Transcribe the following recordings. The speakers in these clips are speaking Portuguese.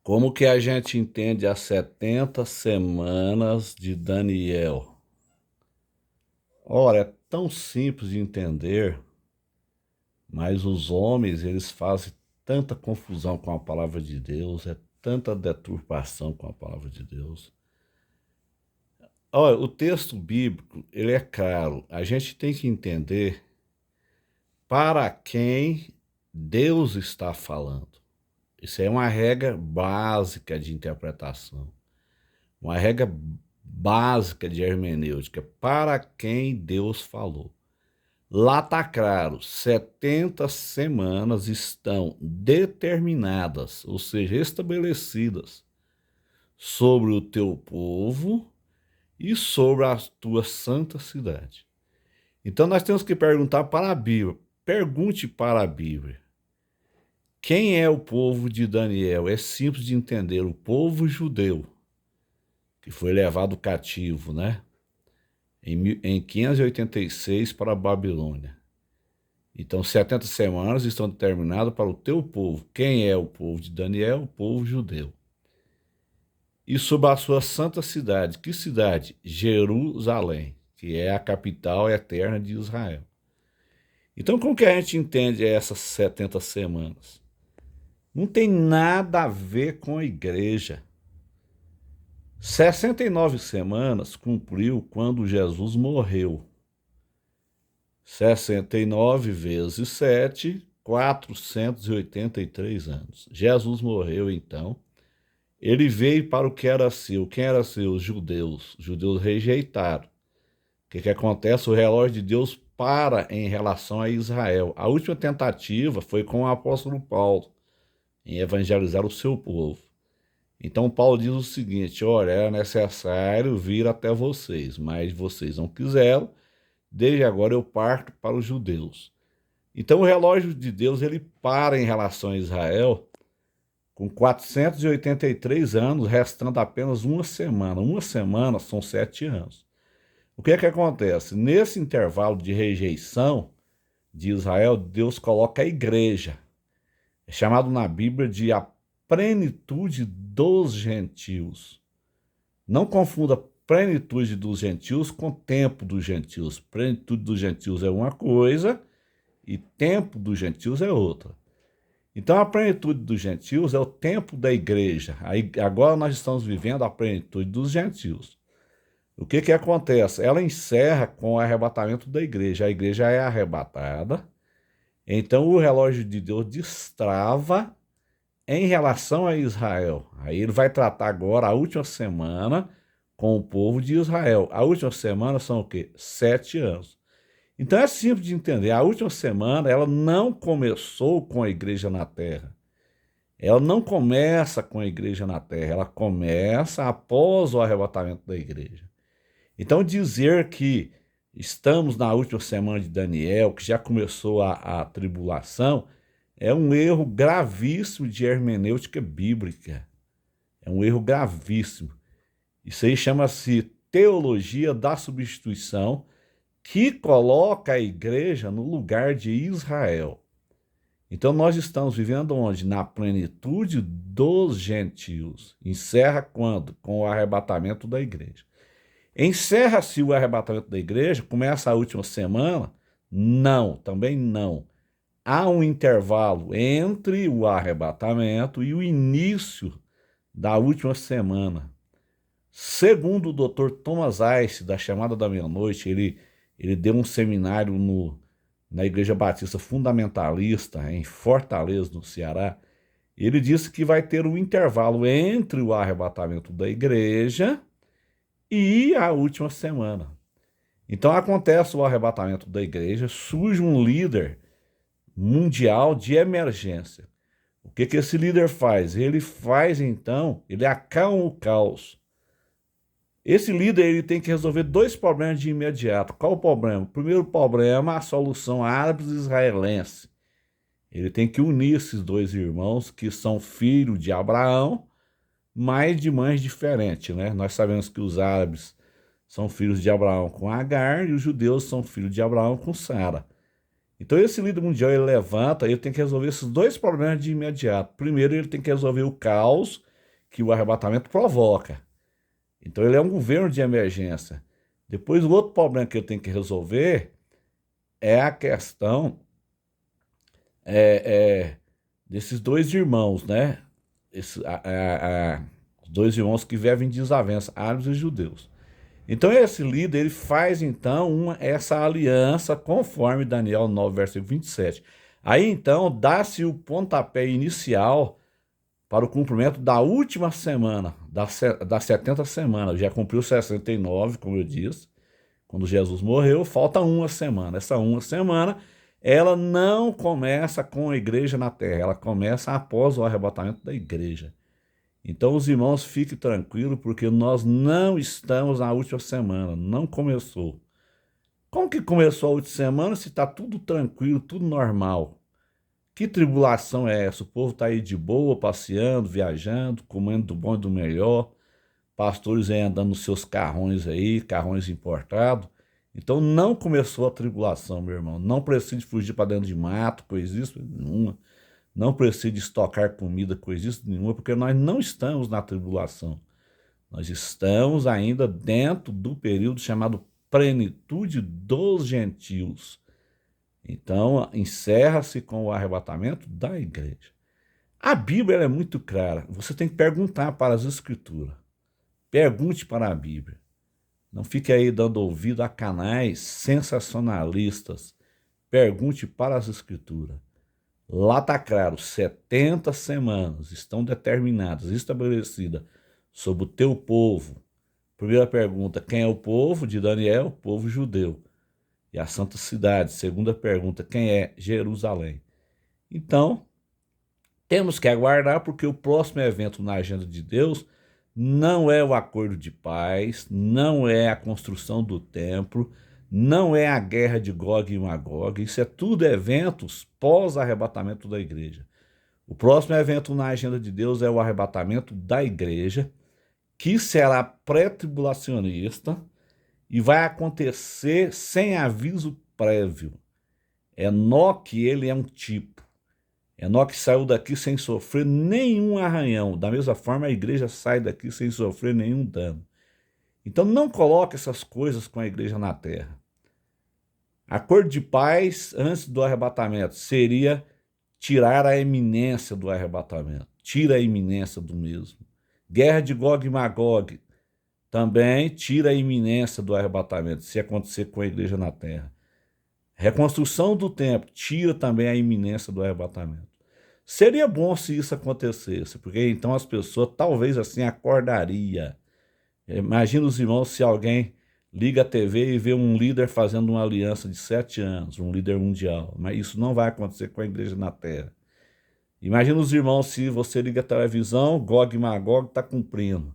Como que a gente entende as 70 semanas de Daniel? Ora, é tão simples de entender, mas os homens, eles fazem tanta confusão com a palavra de Deus, é tanta deturpação com a palavra de Deus. Olha, o texto bíblico, ele é claro. A gente tem que entender para quem Deus está falando. Isso é uma regra básica de interpretação. Uma regra básica de hermenêutica, para quem Deus falou. Lá está claro, 70 semanas estão determinadas, ou seja, estabelecidas, sobre o teu povo e sobre a tua santa cidade. Então nós temos que perguntar para a Bíblia, pergunte para a Bíblia, quem é o povo de Daniel? É simples de entender, o povo judeu, que foi levado cativo, né? Em 586 para a Babilônia. Então, 70 semanas estão determinadas para o teu povo. Quem é o povo de Daniel? O povo judeu. E sobre a sua santa cidade. Que cidade? Jerusalém, que é a capital eterna de Israel. Então, como que a gente entende essas 70 semanas? Não tem nada a ver com a igreja. 69 semanas cumpriu quando Jesus morreu. 69 vezes 7, 483 anos. Jesus morreu então. Ele veio para o que era seu. Quem era seu? Os judeus. Os judeus rejeitaram. O que acontece? O relógio de Deus para em relação a Israel. A última tentativa foi com o apóstolo Paulo, em evangelizar o seu povo. Então Paulo diz o seguinte: olha, era necessário vir até vocês, mas vocês não quiseram. Desde agora eu parto para os judeus. Então o relógio de Deus ele para em relação a Israel com 483 anos, restando apenas uma semana. Uma semana são 7 anos. O que é que acontece? Nesse intervalo de rejeição de Israel, Deus coloca a igreja. É chamado na Bíblia de a plenitude dos gentios. Não confunda plenitude dos gentios com tempo dos gentios. Plenitude dos gentios é uma coisa e tempo dos gentios é outra. Então a plenitude dos gentios é o tempo da igreja. Agora nós estamos vivendo a plenitude dos gentios. O que acontece? Ela encerra com o arrebatamento da igreja. A igreja é arrebatada. Então o relógio de Deus destrava em relação a Israel. Aí ele vai tratar agora a última semana com o povo de Israel. A última semana são o quê? 7 anos. Então é simples de entender. A última semana ela não começou com a igreja na terra. Ela não começa com a igreja na terra. Ela começa após o arrebatamento da igreja. Então dizer que estamos na última semana de Daniel, que já começou a tribulação, é um erro gravíssimo de hermenêutica bíblica. É um erro gravíssimo. Isso aí chama-se teologia da substituição, que coloca a igreja no lugar de Israel. Então nós estamos vivendo onde? Na plenitude dos gentios. Encerra quando? Com o arrebatamento da igreja. Encerra-se o arrebatamento da igreja, começa a última semana? Não, também não. Há um intervalo entre o arrebatamento e o início da última semana. Segundo o Dr. Thomas Ice, da Chamada da Meia-Noite, ele deu um seminário na Igreja Batista Fundamentalista, em Fortaleza, no Ceará. Ele disse que vai ter um intervalo entre o arrebatamento da igreja e a última semana. Então acontece o arrebatamento da igreja, surge um líder mundial de emergência. O que esse líder faz? Ele faz então, ele acalma o caos. Esse líder ele tem que resolver dois problemas de imediato. Qual o problema? O primeiro problema, a solução árabes-israelense. Ele tem que unir esses dois irmãos que são filhos de Abraão, mas de mães diferentes, né? Nós sabemos que os árabes são filhos de Abraão com Agar e os judeus são filhos de Abraão com Sara. Então esse líder mundial ele levanta, ele tem que resolver esses dois problemas de imediato. Primeiro ele tem que resolver o caos que o arrebatamento provoca. Então ele é um governo de emergência. Depois o outro problema que eu tenho que resolver é a questão desses dois irmãos, né? Os dois irmãos que vivem em desavença, árabes e judeus. Então esse líder ele faz então essa aliança conforme Daniel 9, versículo 27. Aí então dá-se o pontapé inicial para o cumprimento da última semana, das 70 semanas. Já cumpriu 69, como eu disse, quando Jesus morreu, falta uma semana. Essa uma semana, ela não começa com a igreja na terra, ela começa após o arrebatamento da igreja. Então os irmãos fiquem tranquilos, porque nós não estamos na última semana, não começou. Como que começou a última semana se está tudo tranquilo, tudo normal? Que tribulação é essa? O povo está aí de boa, passeando, viajando, comendo do bom e do melhor, pastores aí andando nos seus carrões aí, carrões importados. Então não começou a tribulação, meu irmão. Não precisa fugir para dentro de mato, coisíssima nenhuma. Não precisa estocar comida, coisíssima nenhuma, porque nós não estamos na tribulação. Nós estamos ainda dentro do período chamado plenitude dos gentios. Então, encerra-se com o arrebatamento da igreja. A Bíblia é muito clara. Você tem que perguntar para as Escrituras. Pergunte para a Bíblia. Não fique aí dando ouvido a canais sensacionalistas. Pergunte para as Escrituras. Lá está claro, 70 semanas estão determinadas, estabelecidas sobre o teu povo. Primeira pergunta, quem é o povo? De Daniel, o povo judeu. E a santa cidade. Segunda pergunta, quem é? Jerusalém. Então, temos que aguardar, porque o próximo evento na agenda de Deus não é o acordo de paz, não é a construção do templo, não é a guerra de Gog e Magog. Isso é tudo eventos pós-arrebatamento da igreja. O próximo evento na agenda de Deus é o arrebatamento da igreja, que será pré-tribulacionista, e vai acontecer sem aviso prévio. Enoque, ele é um tipo. Enoque saiu daqui sem sofrer nenhum arranhão. Da mesma forma, a igreja sai daqui sem sofrer nenhum dano. Então não coloque essas coisas com a igreja na terra. Acordo de paz antes do arrebatamento seria tirar a iminência do arrebatamento. Tira a iminência do mesmo. Guerra de Gog e Magog também tira a iminência do arrebatamento, se acontecer com a igreja na terra. Reconstrução do templo tira também a iminência do arrebatamento. Seria bom se isso acontecesse, porque então as pessoas talvez assim acordariam. Imagina os irmãos se alguém liga a TV e vê um líder fazendo uma aliança de 7 anos, um líder mundial, mas isso não vai acontecer com a igreja na terra. Imagina os irmãos se você liga a televisão, Gog e Magog está cumprindo,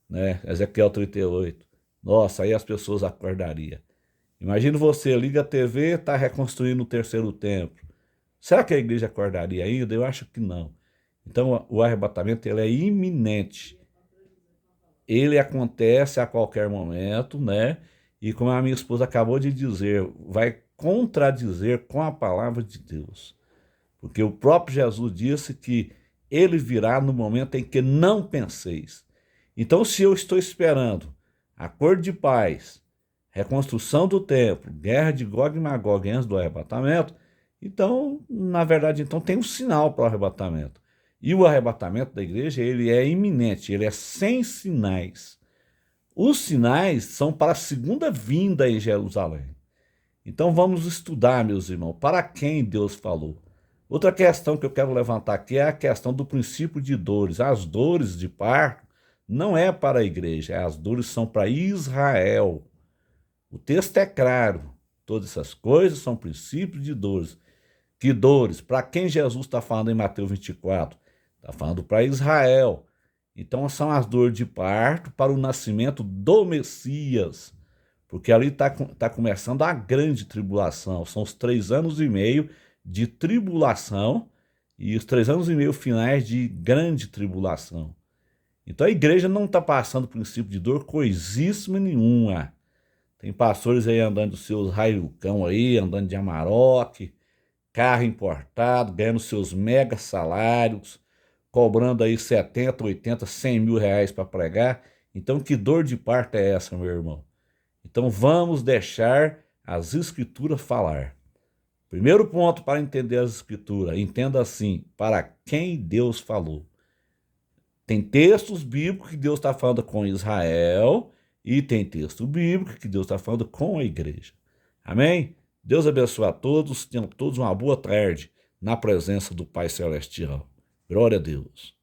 né? Ezequiel 38. Nossa, aí as pessoas acordariam. Imagina você liga a TV, está reconstruindo o terceiro templo. Será que a igreja acordaria ainda? Eu acho que não. Então o arrebatamento ele é iminente. Ele acontece a qualquer momento, né? E como a minha esposa acabou de dizer, vai contradizer com a palavra de Deus. Porque o próprio Jesus disse que ele virá no momento em que não penseis. Então, se eu estou esperando acordo de paz, reconstrução do templo, guerra de Gog e Magog antes do arrebatamento, então, na verdade, então tem um sinal para o arrebatamento. E o arrebatamento da igreja, ele é iminente, ele é sem sinais. Os sinais são para a segunda vinda em Jerusalém. Então vamos estudar, meus irmãos, para quem Deus falou. Outra questão que eu quero levantar aqui é a questão do princípio de dores. As dores de parto não é para a igreja, as dores são para Israel. O texto é claro, todas essas coisas são princípios de dores. Que dores? Para quem Jesus está falando em Mateus 24? Está falando para Israel. Então são as dores de parto para o nascimento do Messias. Porque ali está começando a grande tribulação. São os 3 anos e meio de tribulação e os 3 anos e meio finais de grande tribulação. Então a igreja não está passando princípio de dor coisíssima nenhuma. Tem pastores aí andando dos seus raiucão aí, andando de Amarok, carro importado, ganhando seus mega salários, cobrando aí 70, 80, 100 mil reais para pregar. Então, que dor de parto é essa, meu irmão? Então, vamos deixar as Escrituras falar. Primeiro ponto para entender as Escrituras, entenda assim, para quem Deus falou. Tem textos bíblicos que Deus está falando com Israel e tem texto bíblico que Deus está falando com a igreja. Amém? Deus abençoe a todos, tenham todos uma boa tarde na presença do Pai Celestial. Glória a Deus.